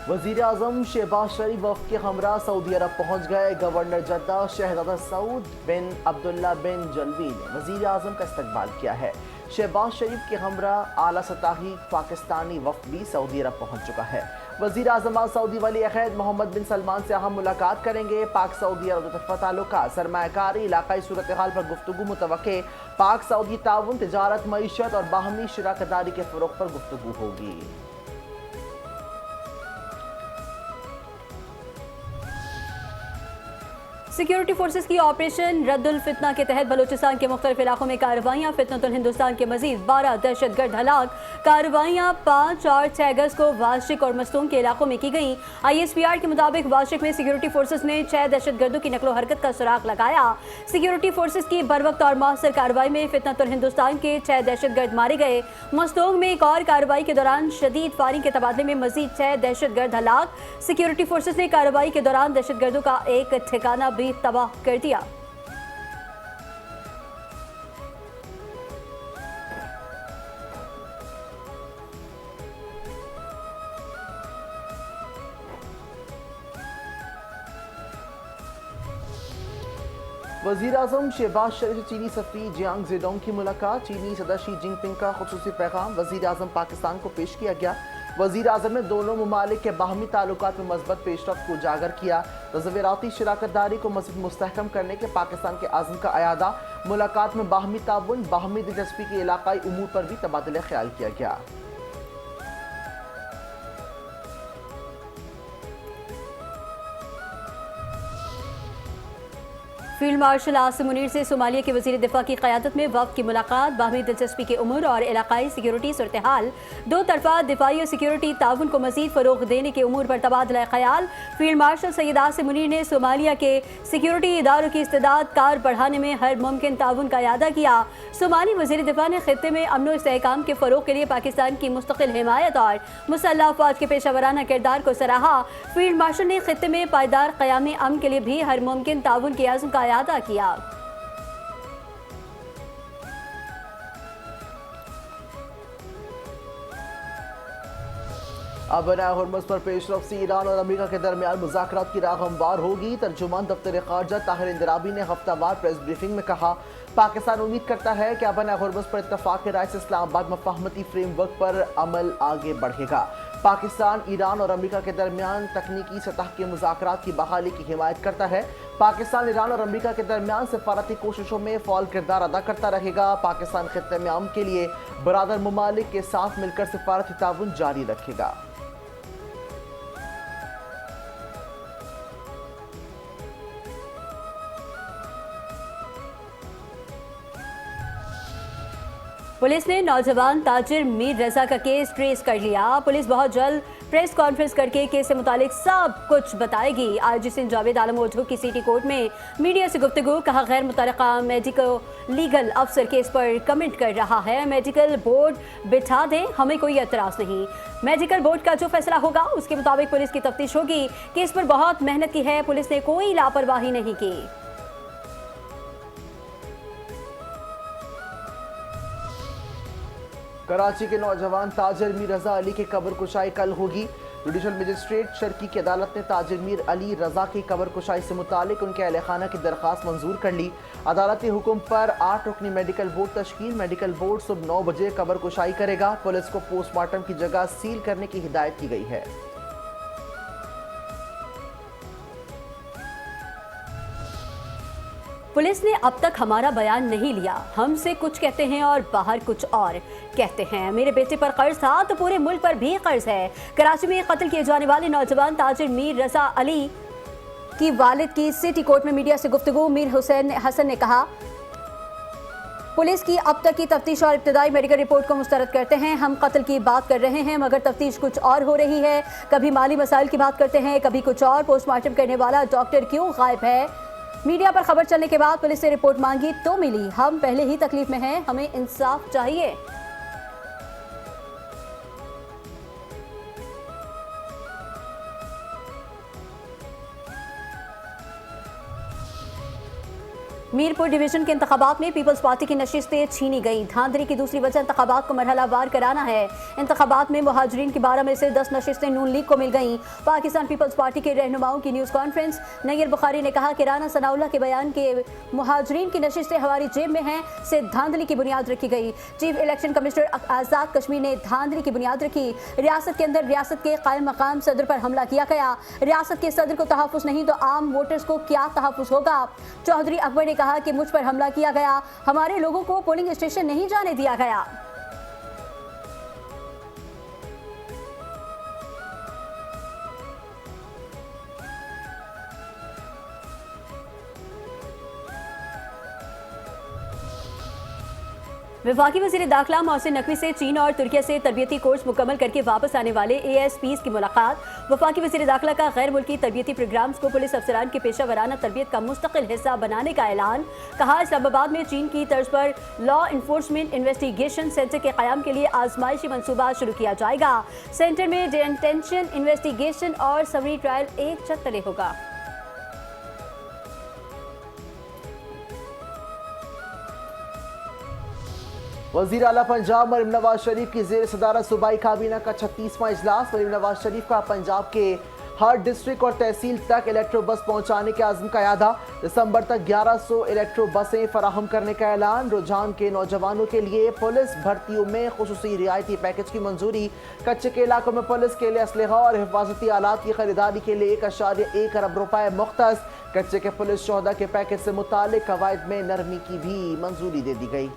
वज़ीर आज़म शहबाज शरीफ वफ़द के हमरा सऊदी अरब पहुँच गए। गवर्नर जद्दा शहजादा सऊद बिन अब्दुल्ला बिन जलवी ने वज़ीर आज़म का इस्तकबाल किया है। शहबाज शरीफ के हमरा आला सतही पाकिस्तानी वफ़द भी सऊदी अरब पहुँच चुका है। वज़ीर आज़म सऊदी वली अहद मोहम्मद बिन सलमान से अहम मुलाकात करेंगे। पाक सऊदी अरब ताल्लुकात, सरमायाकारी, इलाकाई सूरत हाल पर गुफ्तगू मुतवक्के। पाक सऊदी ताउन, तिजारत, मईशत और बाहमी शराकतदारी के फ़रोग़ पर गुफ्तगू होगी। सिक्योरिटी फोर्सेस की ऑपरेशन रद्दुल फितना के तहत बलूचिस्तान के मुख्तलिफ इलाकों में कार्रवाइयाँ। फितनतुल हिंदुस्तान के मजीद 12 दहशतगर्द हलाक। कार्रवाइयाँ 5 और 6 अगस्त को वाशिक और मस्तूम के इलाकों में की गई। ISPR के मुताबिक वाशिक में सिक्योरिटी फोर्सेस ने 6 दहशतगर्दों की नकलो हरकत का सुराग लगाया। सिक्योरिटी फोर्सेस की बरवक्त और मौसर कार्रवाई में फितनतुल हिंदुस्तान के 6 दहशतगर्द मारे गए। मस्तूम में एक और कार्रवाई के दौरान शदीद फायरिंग के तबादले में मजीद 6 दहशतगर्द हलाक। सिक्योरिटी फोर्सेस ने कार्रवाई के दौरान दहशतगर्दों का एक ठिकाना भी तबाह कर दिया। वज़ीर आज़म शहबाज शरीफ से चीनी सफ़ीर जियांग ज़ेडोंग की मुलाकात। चीनी सदर शी जिनपिंग का खुसूसी पैगाम वज़ीर आज़म पाकिस्तान को पेश किया गया। वज़ीर आज़म ने दोनों ममालिक के बाहमी ताल्लुकात में मज़बूत पेशरफ्त को उजागर किया। तज़वीराती शराकतदारी को मज़ीद मुस्तहकम करने के पाकिस्तान के आज़म का अयादा। मुलाकात में बाहमी ताउन, बाहमी दिलचस्पी के इलाकाई उमूर पर भी तबादला ख्याल किया गया। फील्ड मार्शल आसिम मुनीर से सोमालिया के वज़ीर दिफा की क़यादत में वफ़द की मुलाकात। बाहमी दिलचस्पी के उमूर और इलाकाई सिक्योरिटी सूरत हाल, दो तरफ़ा दिफाई और सिक्योरिटी ताउन को मज़ीद फ़रोग़ देने के उमूर पर तबादला ख़याल। फील्ड मार्शल सैयद आसिम मुनीर ने सोमालिया के सिक्योरिटी इदारों की इस्तेदाद कार बढ़ाने में हर मुमकिन ताउन का इरादा किया। सोमाली वज़ीर दिफा ने ख़ित्ते में अमन व इस्तेहकाम के फ़रोग़ के लिए पाकिस्तान की मुस्तक़िल हिमायत और मुसल्लह अफ़वाज के पेशावराना किरदार को सराहा। फील्ड मार्शल ने ख़ित्ते में पायदार क़याम अमन के लिए भी हर मुमकिन ताउन के आज़म का अदा किया। अब हुर्मुज़ पर पेशरफ से ईरान और अमेरिका के दरमियान मुज़ाकरात की राह हमवार होगी। तर्जुमान दफ्तर ख़ारजा ताहिर इंदिराबी ने हफ्तावार प्रेस ब्रीफिंग में कहा, पाकिस्तान उम्मीद करता है कि अब हुर्मुज़ पर इत्तफ़ाक़ राय से इस्लामाबाद मफ़ाहमती फ्रेमवर्क पर अमल आगे बढ़ेगा। पाकिस्तान, ईरान और अमेरिका के दरमियान तकनीकी सतह के मुज़ाकरात की बहाली की हिमायत करता है। पाकिस्तान, ईरान और अमेरिका के दरमियान सिफारती कोशिशों में फ़ाल किरदार अदा करता रहेगा। पाकिस्तान ख़ित्ते में अमन के लिए बरादर ममालिक के साथ मिलकर सिफारती ताउन जारी रखेगा। पुलिस ने नौजवान ताजिर मीर रजा का केस ट्रेस कर लिया। पुलिस बहुत जल्द प्रेस कॉन्फ्रेंस करके केस से मुतालिक सब कुछ बताएगी। आईजी सिंध जावेद आलम ओझो की सिटी कोर्ट में मीडिया से गुफ्तगू, कहा गैर मुतल्लका मेडिकल लीगल अफसर केस पर कमेंट कर रहा है। मेडिकल बोर्ड बिठा दें, हमें कोई एतराज़ नहीं। मेडिकल बोर्ड का जो फैसला होगा उसके मुताबिक पुलिस की तफ्तीश होगी। केस पर बहुत मेहनत की है, पुलिस ने कोई लापरवाही नहीं की। कराची के नौजवान ताजिर मीर रजा अली की कब्र कुशाई कल होगी। जुडिशल मजिस्ट्रेट शर्की की अदालत ने ताजिर मीर अली रजा की कब्र कुशाई से मुतालिक उनके अहल खाना की दरख्वास्त मंजूर कर ली। अदालत के हुक्म पर 8 रुकनी मेडिकल बोर्ड तश्कील। मेडिकल बोर्ड सुबह 9 बजे कब्र कुशाई करेगा। पुलिस को पोस्टमार्टम की जगह सील करने की हिदायत की गई है। पुलिस ने अब तक हमारा बयान नहीं लिया, हमसे कुछ कहते हैं और बाहर कुछ और कहते हैं। मेरे बेटे पर कर्ज था तो पूरे मुल्क पर भी कर्ज है। कराची में कत्ल किए जाने वाले नौजवान ताजिर मीर रजा अली की वालिद की सिटी कोर्ट में मीडिया से गुफ्तगू। मीर हुसैन हसन ने कहा, पुलिस की अब तक की तफ्तीश और इब्तदाई मेडिकल रिपोर्ट को मुस्तरद करते हैं। हम कत्ल की बात कर रहे हैं मगर तफ्तीश कुछ और हो रही है। कभी माली मसाइल की बात करते हैं, कभी कुछ और। पोस्टमार्टम करने वाला डॉक्टर क्यों गायब है? मीडिया पर खबर चलने के बाद पुलिस से रिपोर्ट मांगी तो मिली। हम पहले ही तकलीफ में हैं, हमें इंसाफ चाहिए। मीरपुर डिवीजन के इंतखाबात में पीपल्स पार्टी की नशिस्तें छीनी गईं। धांधली की दूसरी वजह इंतखाबात को मरहलावार कराना है। इंतखाबात में मुहाजिरीन की 12 में से 10 नशिस्तें नून लीग को मिल गईं। पाकिस्तान पीपल्स पार्टी के रहनुमाओं की न्यूज़ कॉन्फ्रेंस। नैयर बुखारी ने कहा कि राना सनाउल्लाह के बयान के मुहाजिरीन की नशिस्तें हमारी जेब में हैं से धांधली की बुनियाद रखी गई। Chief election commissioner Azad Kashmir ने धांधली की बुनियाद रखी। रियासत के अंदर रियासत के कायम मकाम सदर पर हमला किया गया। रियासत के सदर को तहफ़्फ़ुज़ नहीं तो आम वोटर्स को क्या तहफ़्फ़ुज़ होगा। चौधरी अकबर ने कहा कि मुझ पर हमला किया गया, हमारे लोगों को पोलिंग स्टेशन नहीं जाने दिया गया। वफाकी वज़ीर दाखिला मोहसिन नकवी से चीन और तुर्किया से तरबियती कोर्स मुकम्मल करके वापस आने वाले ASPs की मुलाकात। वफाकी वज़ीर दाखिला का गैर मुल्की तरबियती प्रोग्राम्स को पुलिस अफसरान की पेशा वराना तरबियत का मुस्तकिल हिस्सा बनाने का ऐलान। कहा, इस्लामाबाद में चीन की तर्ज पर लॉ इन्फोर्समेंट इन्वेस्टिगेशन सेंटर के क़याम के लिए आजमाइशी मनसूबा शुरू किया जाएगा। सेंटर में डिटेंशन, इन्वेस्टिगेशन और समरी ट्रायल एक छत तले होगा। वज़ीर आला पंजाब मरीम नवाज शरीफ की ज़ेर सदारत सूबाई काबीना का 36वां इजलास। मरीम नवाज शरीफ का पंजाब के हर डिस्ट्रिक्ट और तहसील तक इलेक्ट्रो बस पहुंचाने के आज़म का यादा। दिसंबर तक 1100 इलेक्ट्रो बसें फराहम करने का ऐलान। रुझान के नौजवानों के लिए पुलिस भर्तियों में खुसूसी रियायती पैकेज की मंजूरी। कच्चे के इलाकों में पुलिस के लिए असलहा और हिफाजती आलात की खरीदारी के लिए 1.1 अरब रुपए मुख्तस। कच्चे के पुलिस शोहदा के पैकेज से मुतालिक कवायद में नरमी की भी मंजूरी दे दी गई।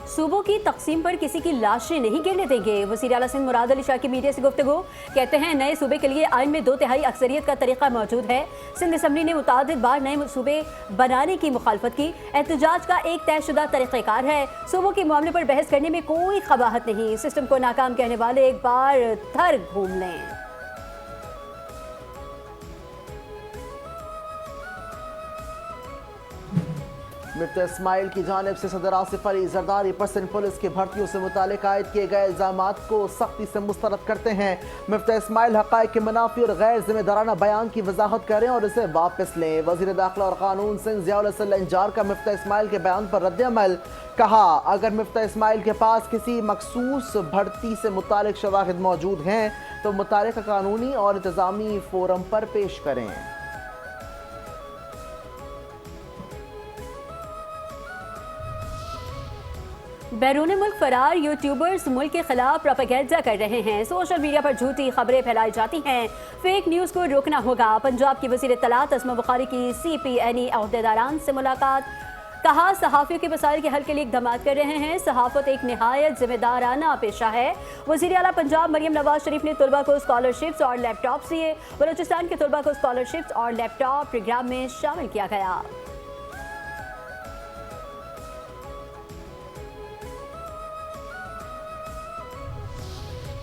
सूबों की तकसीम पर किसी की लाशें नहीं गिरने देंगे। वज़ीर आला सिंध मुराद अली शाह की मीडिया से गुफ्तगू। कहते हैं, नए सूबे के लिए आइन में 2/3 अक्सरियत का तरीका मौजूद है। सिंध असम्बली ने मुतादिद बार नए सूबे बनाने की मुखालफत की। एहतजाज का एक तयशुदा तरीक़ाकार है। सूबों के मामले पर बहस करने में कोई क़बाहत नहीं। सिस्टम को नाकाम कहने वाले एक बार थर घूम लें। मिफ्ता इस्माइल की जानिब से सदर आसिफ अली जरदारी % पुलिस की भर्तियों से मुतालिक आयद किए गए इल्जामात को सख्ती से मुस्तरद करते हैं। मिफ्ता इस्माइल हक़ाइक़ के मुनाफी और गैर जिम्मेदाराना बयान की वजाहत करें और इसे वापस लें। वज़ीर दाखिला और कानून सिंध ज़ियाउल हसन लंजार का मिफ्ता इस्माइल के बयान पर रद्द-ए-अमल। कहा, अगर मिफ्ता इस्माइल के पास किसी मखसूस भर्ती से मुतालिक शवाहिद मौजूद हैं तो मुतालिका कानूनी और इंतज़ामी फोरम पर पेश करें। बैरून मुल्क फरार यूट्यूबर्स मुल्क के खिलाफ प्रोपेगेंडा कर रहे हैं। सोशल मीडिया पर झूठी खबरें फैलाई जाती हैं। फेक न्यूज़ को रोकना होगा। पंजाब की वज़ीर इत्तलात अस्मा बुखारी की CPNE अहदेदारान से मुलाकात। कहा, सहाफ़ियों के मसाइल के हल के लिए इक़दाम कर रहे हैं। सहाफ़त एक निहायत जिम्मेदाराना पेशा है। वज़ीर आला पंजाब मरीम नवाज शरीफ ने तलबा को स्कॉलरशिप्स और लैपटॉप दिए। बलूचिस्तान के तलबा को स्कॉलरशिप्स और लैपटॉप प्रोग्राम में शामिल किया गया।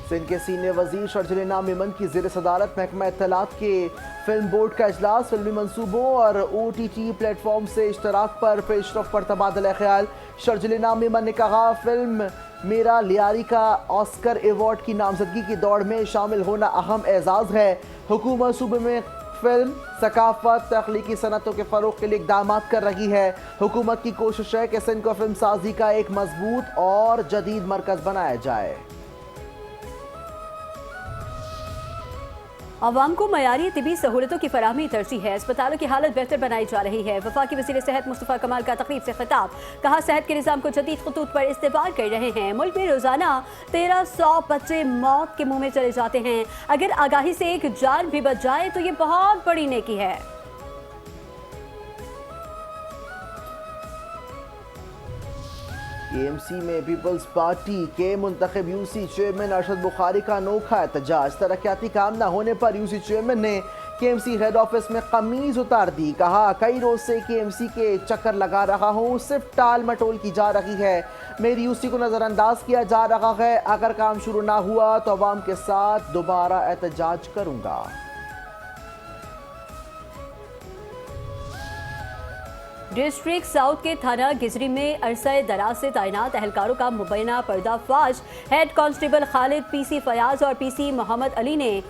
सिंध के सीनियर वजीर शर्जिल मेमन की ज़ेर सदारत महकमा इत्तलात के फिल्म बोर्ड का इजलास। फिल्मी मनसूबों और OTT प्लेटफॉर्म से इश्तराक पर पेशरफ पर तबादला ख्याल। शर्जिल मेमन ने कहा, फिल्म मेरा लियारी का ऑस्कर अवार्ड की नामजदगी की दौड़ में शामिल होना अहम एजाज़ है। हुकूमत सूबे में फिल्म, सकाफत, तख्लीकी सनतों के फ़रोग़ के लिए इक़दाम कर रही है। हुकूमत की कोशिश है कि सिंध को फिल्म साजी का एक मजबूत और जदीद मरकज़ बनाया जाए। अवाम को मयारी तिबी सहूलतों की फराहमी तरजीह है। अस्पतालों की हालत बेहतर बनाई जा रही है। वफाकी वज़ीर सेहत मुस्तफ़ा कमाल का तकरीब से खिताब। कहा, सेहत के निज़ाम को जदीद खतूत पर इस्तेमाल कर रहे हैं। मुल्क में रोज़ाना 1300 बच्चे मौत के मुँह में चले जाते हैं। अगर आगाही से एक जान भी बच जाए तो ये बहुत बड़ी नेकी है। KMC में पीपल्स पार्टी के मुंतखब UC चेयरमैन अरशद बुखारी का अनोखा एहतजाज। तरक्याती काम न होने पर UC चेयरमैन ने KMC हेड ऑफिस में कमीज उतार दी। कहा, कई रोज से KMC के चक्कर लगा रहा हूँ, सिर्फ टाल मटोल की जा रही है। मेरी UC को नज़रअंदाज किया जा रहा है। अगर काम शुरू ना हुआ तो अवाम के साथ दोबारा एहतजाज करूँगा। डिस्ट्रिक्ट साउथ के थाना गिजरी में अरसे दराज से तैनात एहलकारों का मुबैना पर्दाफाश। Head constable Khalid PC Fayaz और पीसी मोहम्मद अली ने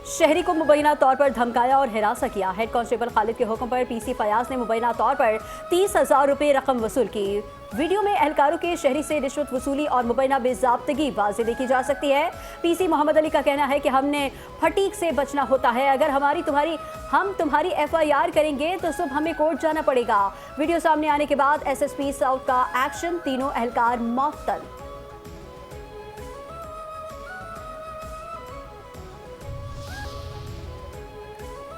शहरी को मुबैना तौर पर धमकाया और हिरासा किया। हेड कांस्टेबल खालिद के हुक्म पर पीसी फयाज ने मुबैना तौर पर 30,000 रुपये रकम वसूल की। वीडियो में एहलकारों के शहरी से रिश्वत वसूली और मुबैना बेजाब्तगी वाज़ेह देखी जा सकती है। पीसी मोहम्मद अली का कहना है कि हमने फटीक से बचना होता है, अगर हम तुम्हारी FIR करेंगे तो सुबह हमें कोर्ट जाना पड़ेगा। वीडियो सामने आने के बाद SSP साउथ का एक्शन, तीनों एहलकार मुअत्तल।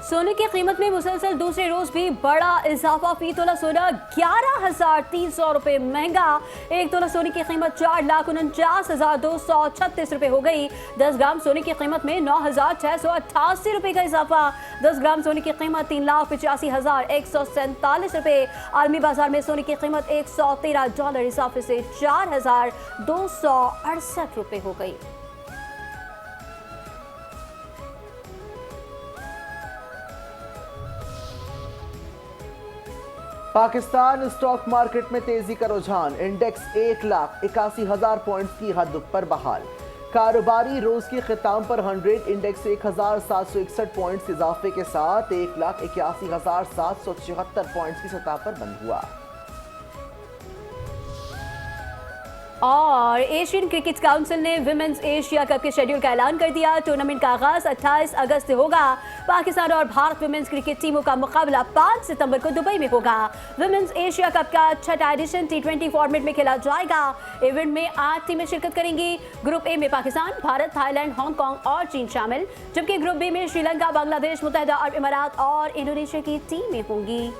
सोने की कीमत में मुसलसल दूसरे रोज भी बड़ा इजाफा। फी तोला सोना 11,300 रुपये महंगा। एक तोला सोने की कीमत 4,49,236 रुपये हो गई। 10 ग्राम सोने की कीमत में 9,688 रुपये का इजाफा। 10 ग्राम सोने की कीमत $3,85,147 रुपये। आलमी बाजार में सोने की कीमत $113 इजाफे से 4,268 रुपये हो गई। पाकिस्तान स्टॉक मार्केट में तेजी का रुझान। इंडेक्स 1,81,000 पॉइंट्स की हद पर बहाल। कारोबारी रोज के खिताम पर 100 इंडेक्स 1,761 पॉइंट्स इजाफे के साथ 1,81,776 पॉइंट्स की सतह पर बंद हुआ। और एशियन क्रिकेट काउंसिल ने विमेंस एशिया कप के शेड्यूल का ऐलान कर दिया। टूर्नामेंट का आगाज 28 अगस्त से होगा। पाकिस्तान और भारत विमेंस क्रिकेट टीमों का मुकाबला 5 सितंबर को दुबई में होगा। विमेंस एशिया कप का 6वां एडिशन T20 फॉर्मेट में खेला जाएगा। इवेंट में 8 टीमें शिरकत करेंगी। ग्रुप ए में पाकिस्तान, भारत, थाईलैंड, हांगकांग और चीन शामिल, जबकि ग्रुप बी में श्रीलंका, बांग्लादेश, मुत्तहदा अरब इमारात और इंडोनेशिया की टीमें होंगी।